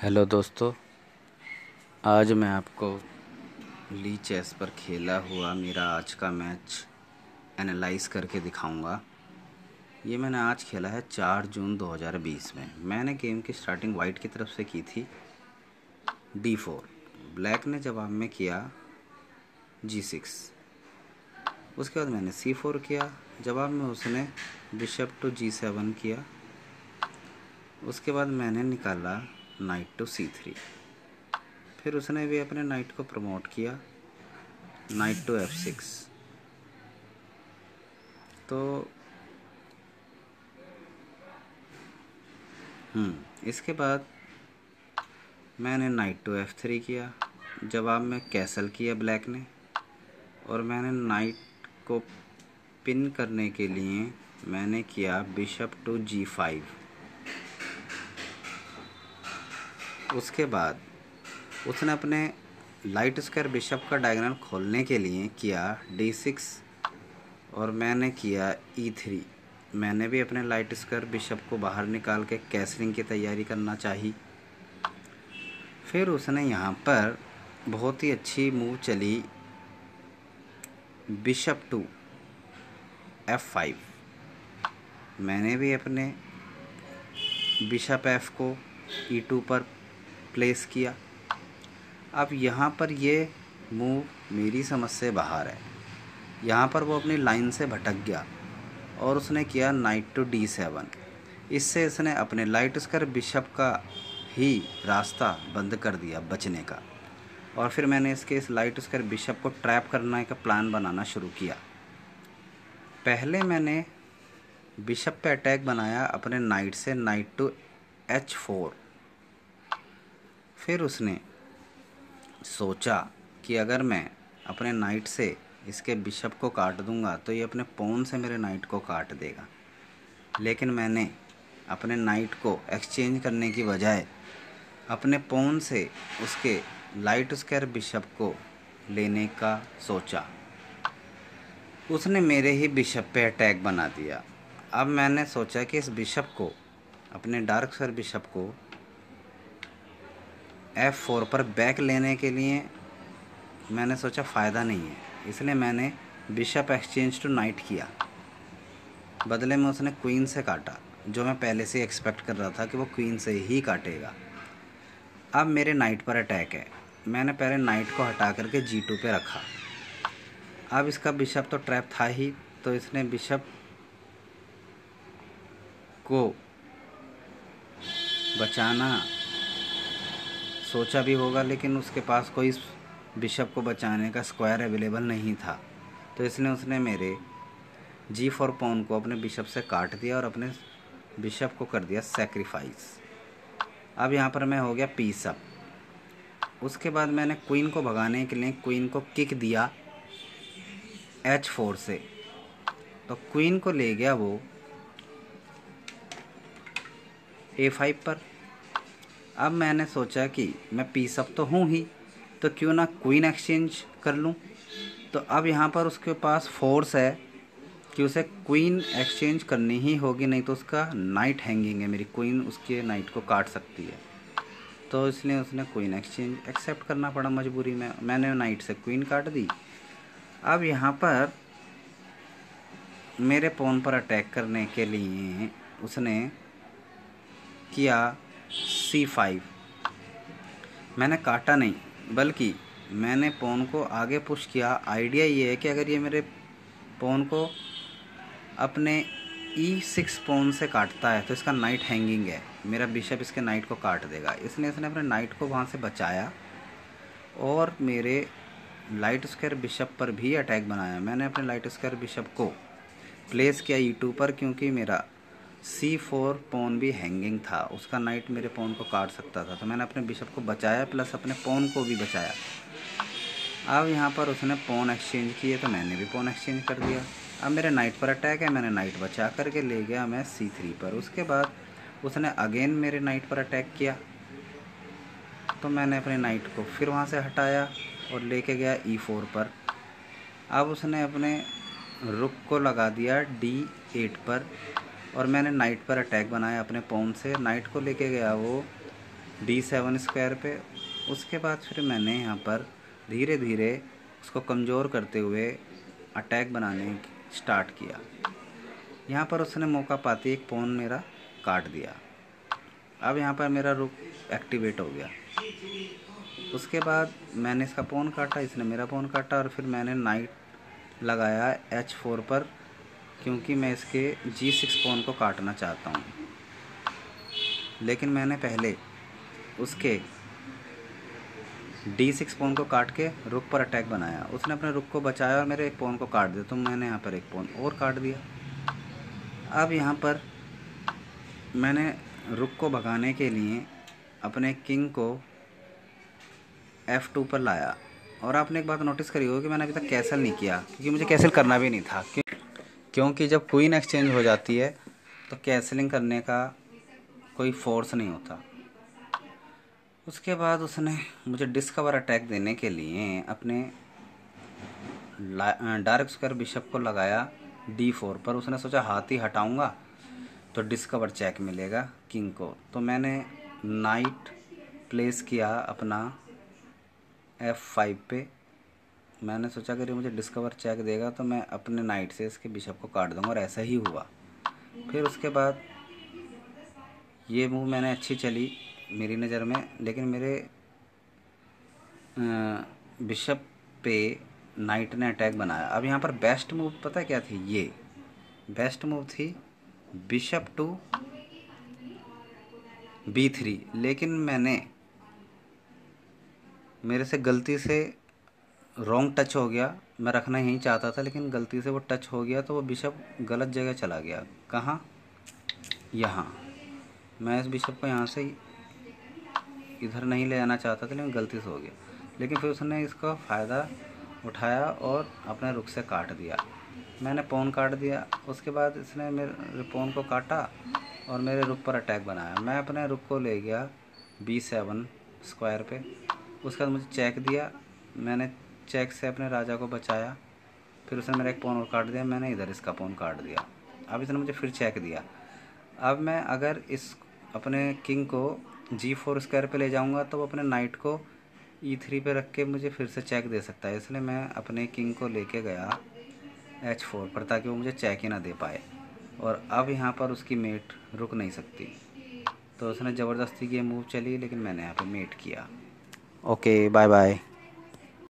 Hello दोस्तों, आज मैं आपको ली चेस पर खेला हुआ मेरा आज का मैच एनालाइज करके दिखाऊंगा। ये मैंने आज खेला है 4 जून 2020 में। मैंने गेम की स्टार्टिंग वाइट की तरफ से की थी D4। ब्लैक ने जवाब में किया G6। उसके बाद मैंने C4 किया, जवाब में उसने बिशप टू G7 किया। उसके बाद मैंने निकाला नाइट टू C3। फिर उसने भी अपने नाइट को प्रमोट किया नाइट टू F6। तो इसके बाद मैंने नाइट टू F3 किया, जवाब में कैसल किया ब्लैक ने। और मैंने नाइट को पिन करने के लिए मैंने किया बिशप टू G5। उसके बाद उसने अपने लाइट स्क्वायर बिशप का डायगोनल खोलने के लिए किया D6 और मैंने किया E3। मैंने भी अपने लाइट स्क्वायर बिशप को बाहर निकाल के कैसलिंग की तैयारी करना चाहिए। फिर उसने यहाँ पर बहुत ही अच्छी मूव चली बिशप टू F5। मैंने भी अपने बिशप F को E2 पर प्लेस किया। अब यहाँ पर ये मूव मेरी समझ से बाहर है। यहाँ पर वो अपनी लाइन से भटक गया और उसने किया नाइट टू D7। इससे इसने अपने लाइट स्क्वायर बिशप का ही रास्ता बंद कर दिया बचने का। और फिर मैंने इस लाइट स्क्वायर बिशप को ट्रैप करने का प्लान बनाना शुरू किया। पहले मैंने बिशप पे अटैक बनाया अपने नाइट से नाइट टू H4। फिर उसने सोचा कि अगर मैं अपने नाइट से इसके बिशप को काट दूंगा तो ये अपने पॉन से मेरे नाइट को काट देगा। लेकिन मैंने अपने नाइट को एक्सचेंज करने की बजाय अपने पॉन से उसके लाइट स्क्वायर बिशप को लेने का सोचा। उसने मेरे ही बिशप पे अटैक बना दिया। अब मैंने सोचा कि इस बिशप को, अपने डार्क स्क्वायर बिशप को F4 पर बैक लेने के लिए मैंने सोचा फ़ायदा नहीं है, इसलिए मैंने बिशप एक्सचेंज टू नाइट किया। बदले में उसने क्वीन से काटा, जो मैं पहले से एक्सपेक्ट कर रहा था कि वो क्वीन से ही काटेगा। अब मेरे नाइट पर अटैक है। मैंने पहले नाइट को हटा करके G2 पे रखा। अब इसका बिशप तो ट्रैप था ही, तो इसने बिशप को बचाना सोचा भी होगा, लेकिन उसके पास कोई बिशप को बचाने का स्क्वायर अवेलेबल नहीं था। तो इसलिए उसने मेरे G4 पॉन को अपने बिशप से काट दिया और अपने बिशप को कर दिया सेक्रीफाइस। अब यहाँ पर मैं हो गया पीस अप। उसके बाद मैंने क्वीन को भगाने के लिए क्वीन को किक दिया H4 से। तो क्वीन को ले गया वो A5 पर। अब मैंने सोचा कि मैं पीस अप तो हूँ ही, तो क्यों ना क्वीन एक्सचेंज कर लूँ। तो अब यहाँ पर उसके पास फोर्स है कि उसे क्वीन एक्सचेंज करनी ही होगी, नहीं तो उसका नाइट हैंगिंग है, मेरी क्वीन उसके नाइट को काट सकती है। तो इसलिए उसने क्वीन एक्सचेंज एक्सेप्ट करना पड़ा मजबूरी में। मैंने नाइट से क्वीन काट दी। अब यहाँ पर मेरे पॉन पर अटैक करने के लिए उसने किया C5। मैंने काटा नहीं, बल्कि मैंने पॉन को आगे पुश किया। आइडिया ये है कि अगर ये मेरे पॉन को अपने E6 पॉन से काटता है तो इसका नाइट हैंगिंग है, मेरा बिशप इसके नाइट को काट देगा। इसलिए इसने अपने नाइट को वहाँ से बचाया और मेरे लाइट स्क्वायर बिशप पर भी अटैक बनाया। मैंने अपने लाइट स्क्वायर बिशप को प्लेस किया E2 पर, क्योंकि मेरा C4 पॉन भी हैंगिंग था, उसका नाइट मेरे पॉन को काट सकता था। तो मैंने अपने बिशप को बचाया प्लस अपने पॉन को भी बचाया। अब यहाँ पर उसने पॉन एक्सचेंज किए तो मैंने भी पॉन एक्सचेंज कर दिया। अब मेरे नाइट पर अटैक है, मैंने नाइट बचा करके ले गया मैं C3 पर। उसके बाद उसने अगेन मेरे नाइट पर अटैक किया, तो मैंने अपने नाइट को फिर वहाँ से हटाया और लेके गया E4 पर। अब उसने अपने रुक को लगा दिया D8 पर और मैंने नाइट पर अटैक बनाया अपने पॉन से। नाइट को लेके गया वो D7 स्क्वायर पे। उसके बाद फिर मैंने यहाँ पर धीरे धीरे उसको कमज़ोर करते हुए अटैक बनाने स्टार्ट किया। यहाँ पर उसने मौका पाते एक पॉन मेरा काट दिया। अब यहाँ पर मेरा रुक एक्टिवेट हो गया। उसके बाद मैंने इसका पॉन काटा, इसने मेरा पॉन काटा, और फिर मैंने नाइट लगाया H4 पर, क्योंकि मैं इसके G6 पॉन को काटना चाहता हूँ। लेकिन मैंने पहले उसके D6 पॉन को काट के रुक पर अटैक बनाया। उसने अपने रुक को बचाया और मेरे एक पॉन को काट दिया, तो मैंने यहाँ पर एक पॉन और काट दिया। अब यहाँ पर मैंने रुक को भगाने के लिए अपने किंग को F2 पर लाया। और आपने एक बात नोटिस करी होगी कि मैंने अभी तक कैसल नहीं किया, क्योंकि मुझे कैसल करना भी नहीं था। क्योंकि जब क्वीन एक्सचेंज हो जाती है तो कैसलिंग करने का कोई फोर्स नहीं होता। उसके बाद उसने मुझे डिस्कवर अटैक देने के लिए अपने डार्क स्क्वायर बिशप को लगाया D4 पर। उसने सोचा हाथ ही हटाऊंगा तो डिस्कवर चेक मिलेगा किंग को, तो मैंने नाइट प्लेस किया अपना F5 पे। मैंने सोचा अगर ये मुझे डिस्कवर चेक देगा तो मैं अपने नाइट से इसके बिशप को काट दूंगा, और ऐसा ही हुआ। फिर उसके बाद ये मूव मैंने अच्छी चली मेरी नज़र में, लेकिन मेरे बिशप पे नाइट ने अटैक बनाया। अब यहाँ पर बेस्ट मूव पता क्या थी? ये बेस्ट मूव थी बिशप टू B3। लेकिन मेरे से गलती से रॉन्ग टच हो गया। मैं रखना यहीं चाहता था, लेकिन गलती से वो टच हो गया, तो वो बिशप गलत जगह चला गया। कहाँ? यहाँ। मैं इस बिशप को यहाँ से इधर नहीं ले आना चाहता था, लेकिन गलती से हो गया। लेकिन फिर उसने इसका फ़ायदा उठाया और अपने रुख से काट दिया। मैंने पॉन काट दिया। उसके बाद इसने मेरे पॉन को काटा और मेरे रुख पर अटैक बनाया। मैं अपने रुख को ले गया B7 स्क्वायर पे। उसके बाद मुझे चेक दिया, मैंने चेक से अपने राजा को बचाया। फिर उसने मेरा एक पॉन और काट दिया, मैंने इधर इसका पॉन काट दिया। अब इसने मुझे फिर चेक दिया। अब मैं अगर इस अपने किंग को G4 स्क्वायर पे ले जाऊंगा तो वो अपने नाइट को E3 पे रख के मुझे फिर से चेक दे सकता है। इसलिए मैं अपने किंग को लेके गया H4 पर, ताकि वो मुझे चेक ही ना दे पाए। और अब यहाँ पर उसकी मेट रुक नहीं सकती, तो उसने ज़बरदस्ती की मूव चली, लेकिन मैंने यहाँ पे मेट किया। Okay, bye bye.